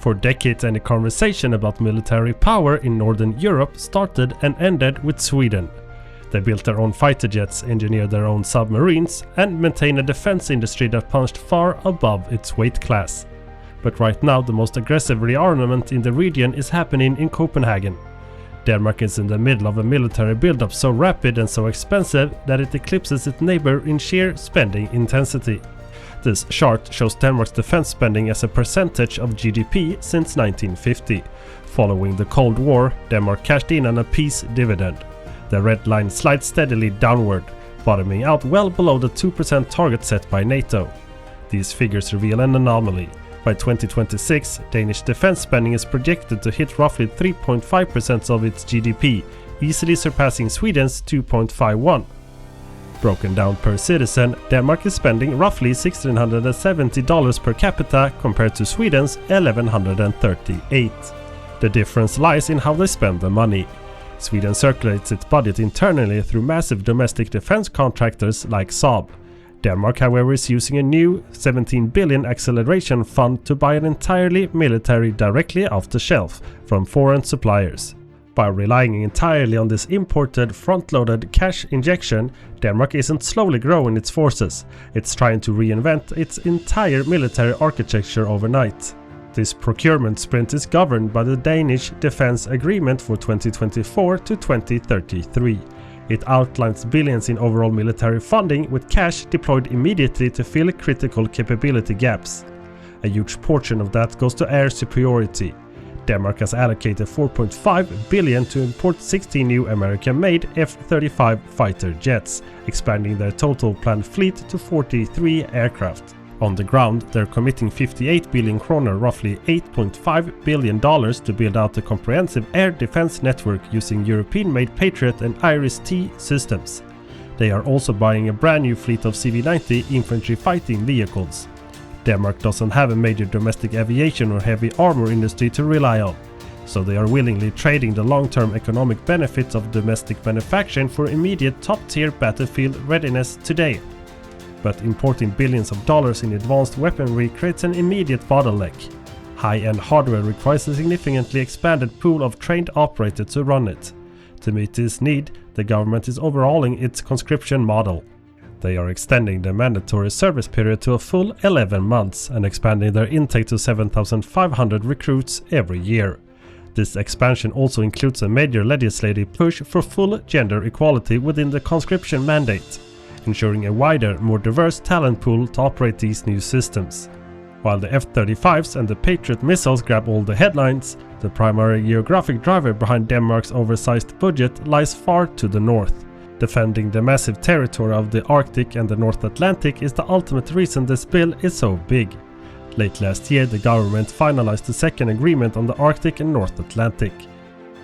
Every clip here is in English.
For decades, any conversation about military power in Northern Europe started and ended with Sweden. They built their own fighter jets, engineered their own submarines, and maintained a defense industry that punched far above its weight class. But right now, the most aggressive rearmament in the region is happening in Copenhagen. Denmark is in the middle of a military buildup so rapid and so expensive that it eclipses its neighbor in sheer spending intensity. This chart shows Denmark's defense spending as a percentage of GDP since 1950. Following the Cold War, Denmark cashed in on a peace dividend. The red line slides steadily downward, bottoming out well below the 2% target set by NATO. These figures reveal an anomaly. By 2026, Danish defense spending is projected to hit roughly 3.5% of its GDP, easily surpassing Sweden's 2.51%. Broken down per citizen, Denmark is spending roughly $1,670 per capita compared to Sweden's $1,138. The difference lies in how they spend the money. Sweden circulates its budget internally through massive domestic defense contractors like Saab. Denmark, however, is using a new 17 billion acceleration fund to buy an entirely military directly off the shelf from foreign suppliers. By relying entirely on this imported front-loaded cash injection, Denmark isn't slowly growing its forces, it's trying to reinvent its entire military architecture overnight. This procurement sprint is governed by the Danish Defence Agreement for 2024 to 2033. It outlines billions in overall military funding with cash deployed immediately to fill critical capability gaps. A huge portion of that goes to air superiority. Denmark has allocated 4.5 billion to import 16 new American-made F-35 fighter jets, expanding their total planned fleet to 43 aircraft. On the ground, they're committing 58 billion kroner, roughly $8.5 billion, to build out a comprehensive air defense network using European-made Patriot and Iris-T systems. They are also buying a brand new fleet of CV-90 infantry fighting vehicles. Denmark doesn't have a major domestic aviation or heavy armor industry to rely on, so they are willingly trading the long-term economic benefits of domestic manufacturing for immediate top-tier battlefield readiness today. But importing billions of dollars in advanced weaponry creates an immediate bottleneck. High-end hardware requires a significantly expanded pool of trained operators to run it. To meet this need, the government is overhauling its conscription model. They are extending the mandatory service period to a full 11 months and expanding their intake to 7,500 recruits every year. This expansion also includes a major legislative push for full gender equality within the conscription mandate, ensuring a wider, more diverse talent pool to operate these new systems. While the F-35s and the Patriot missiles grab all the headlines, the primary geographic driver behind Denmark's oversized budget lies far to the north. Defending the massive territory of the Arctic and the North Atlantic is the ultimate reason this bill is so big. Late last year, the government finalized the second agreement on the Arctic and North Atlantic.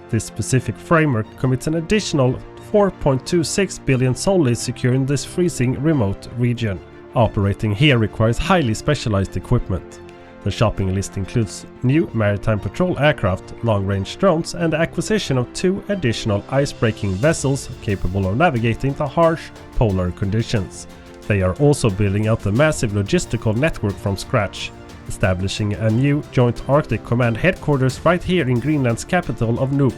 This specific framework commits an additional 4.26 billion solely securing this freezing remote region. Operating here requires highly specialized equipment. The shopping list includes new maritime patrol aircraft, long-range drones, and the acquisition of 2 additional ice-breaking vessels capable of navigating the harsh polar conditions. They are also building out a massive logistical network from scratch, establishing a new Joint Arctic Command headquarters right here in Greenland's capital of Nuuk,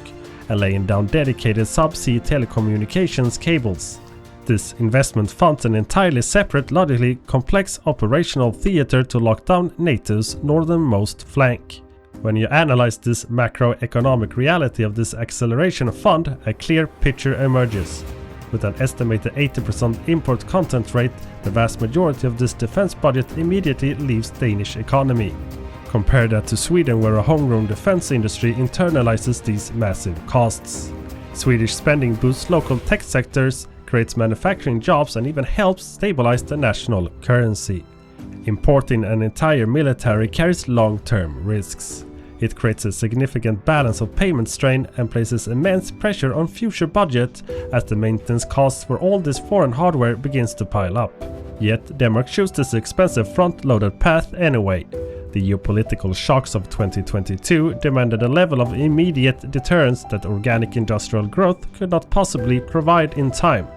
and laying down dedicated subsea telecommunications cables. This investment funds an entirely separate, logically complex operational theater to lock down NATO's northernmost flank. When you analyze this macroeconomic reality of this acceleration fund, a clear picture emerges. With an estimated 80% import content rate, the vast majority of this defense budget immediately leaves Danish economy. Compare that to Sweden, where a homegrown defense industry internalizes these massive costs. Swedish spending boosts local tech sectors, creates manufacturing jobs, and even helps stabilize the national currency. Importing an entire military carries long-term risks. It creates a significant balance of payment strain and places immense pressure on future budget as the maintenance costs for all this foreign hardware begins to pile up. Yet Denmark chose this expensive front-loaded path anyway. The geopolitical shocks of 2022 demanded a level of immediate deterrence that organic industrial growth could not possibly provide in time.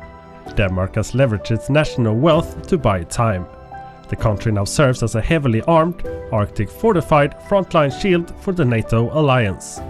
Denmark has leveraged its national wealth to buy time. The country now serves as a heavily armed, Arctic fortified frontline shield for the NATO alliance.